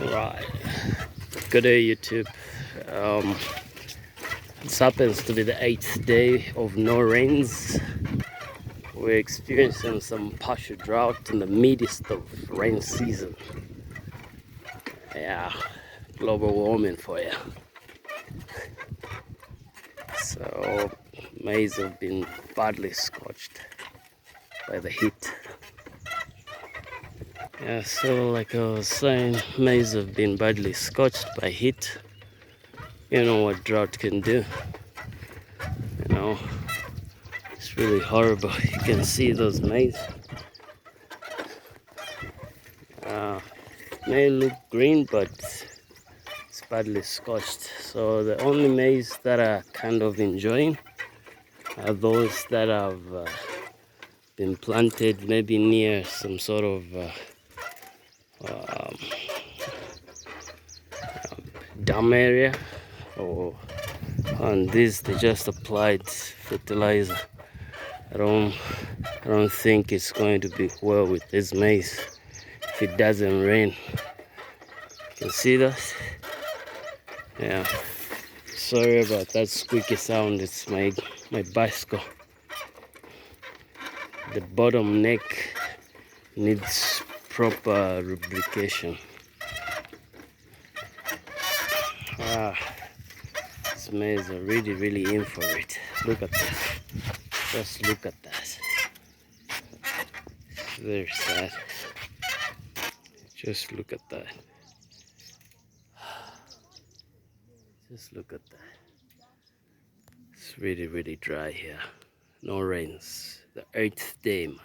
Right. Good day, YouTube. This happens to be the 8th day of no rains. We're experiencing some partial drought in the midst of rain season. Yeah, global warming for you. So maize have been badly scorched by the heat. Yeah, so like I was saying, maize have been badly scorched by heat. You know what drought can do. You know, it's really horrible. You can see those maize. May look green, but it's badly scorched. So the only maize that are kind of enjoying are those that have been planted maybe near some sort of dam area, or on this they just applied fertilizer. I don't think it's going to be well with this maize if it doesn't rain. You can see that? Yeah. Sorry about that squeaky sound. It's my bicycle. The bottom neck needs proper lubrication. This maize are really in for it. Look at that. Just look at that. It's very sad. Just look at that. Just look at that. It's really dry here. No rains. The 8th day, man.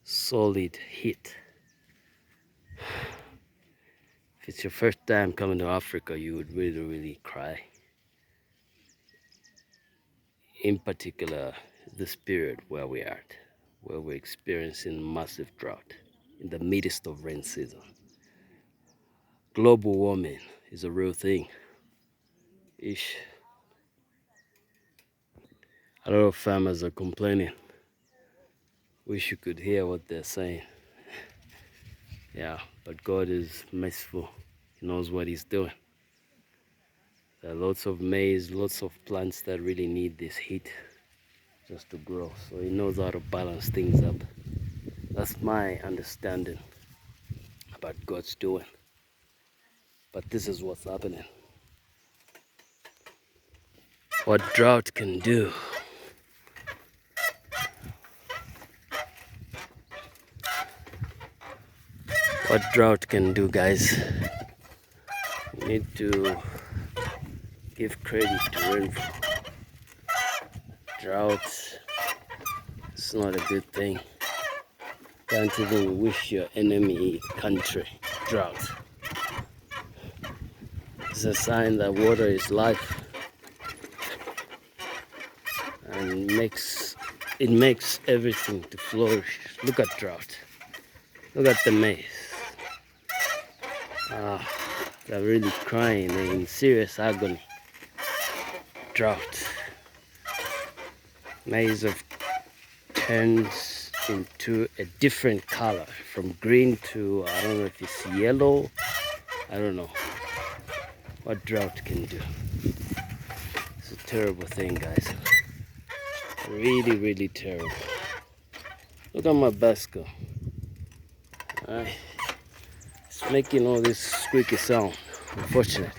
Solid heat. If it's your first time coming to Africa, you would really cry. In particular, this period where we are at, where we're experiencing massive drought in the midst of rain season. Global warming is a real thing. Ish. A lot of farmers are complaining. Wish you could hear what they're saying. Yeah, but God is merciful. He knows what He's doing. There are lots of maize, lots of plants that really need this heat just to grow. So He knows how to balance things up. That's my understanding about God's doing. But this is what's happening. What drought can do. What drought can do, guys. You need to give credit to rainfall. Drought is not a good thing. Can't even wish your enemy country drought. It's a sign that water is life, and it makes everything to flourish. Look at drought. Look at the maize. They're really crying. They're in serious agony. Drought. Maize have turned into a different color, from green to, I don't know if it's yellow. I don't know what drought can do. It's a terrible thing, guys. Really terrible. Look at my bicycle. It's making all this squeaky sound. Unfortunate.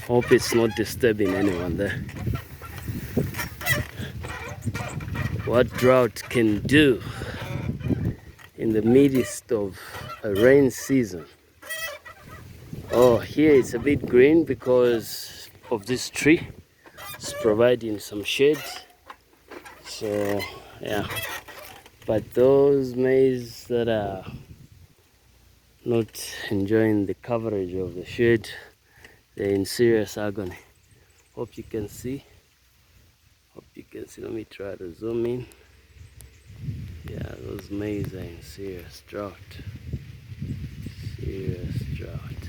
Hope it's not disturbing anyone there. What drought can do in the midst of a rain season. Oh, here it's a bit green because of this tree. It's providing some shade. So yeah, but those maize that are not enjoying the coverage of the shade, they're in serious agony. Hope you can see. Let me try to zoom in. Yeah, those maize are in serious drought. Serious drought.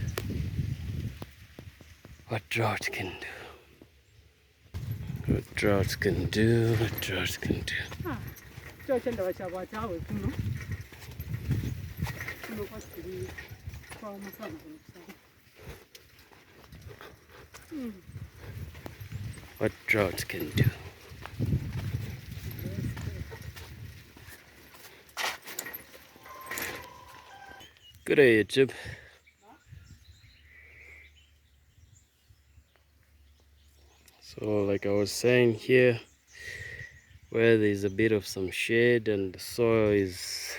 What drought can do. What drought can do. What drought can do. What drought can do. Good day, YouTube. So like I was saying here, where there's a bit of some shade and the soil is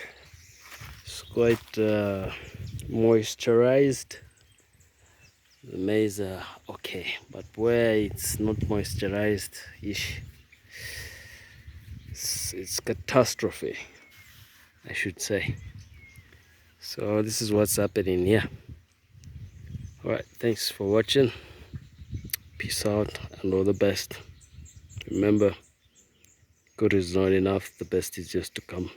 quite moisturized, the maize are okay, but where it's not moisturized, it's catastrophe, I should say. So this is what's happening here. Alright, thanks for watching. Peace out and all the best. Remember, good is not enough, the best is just to come.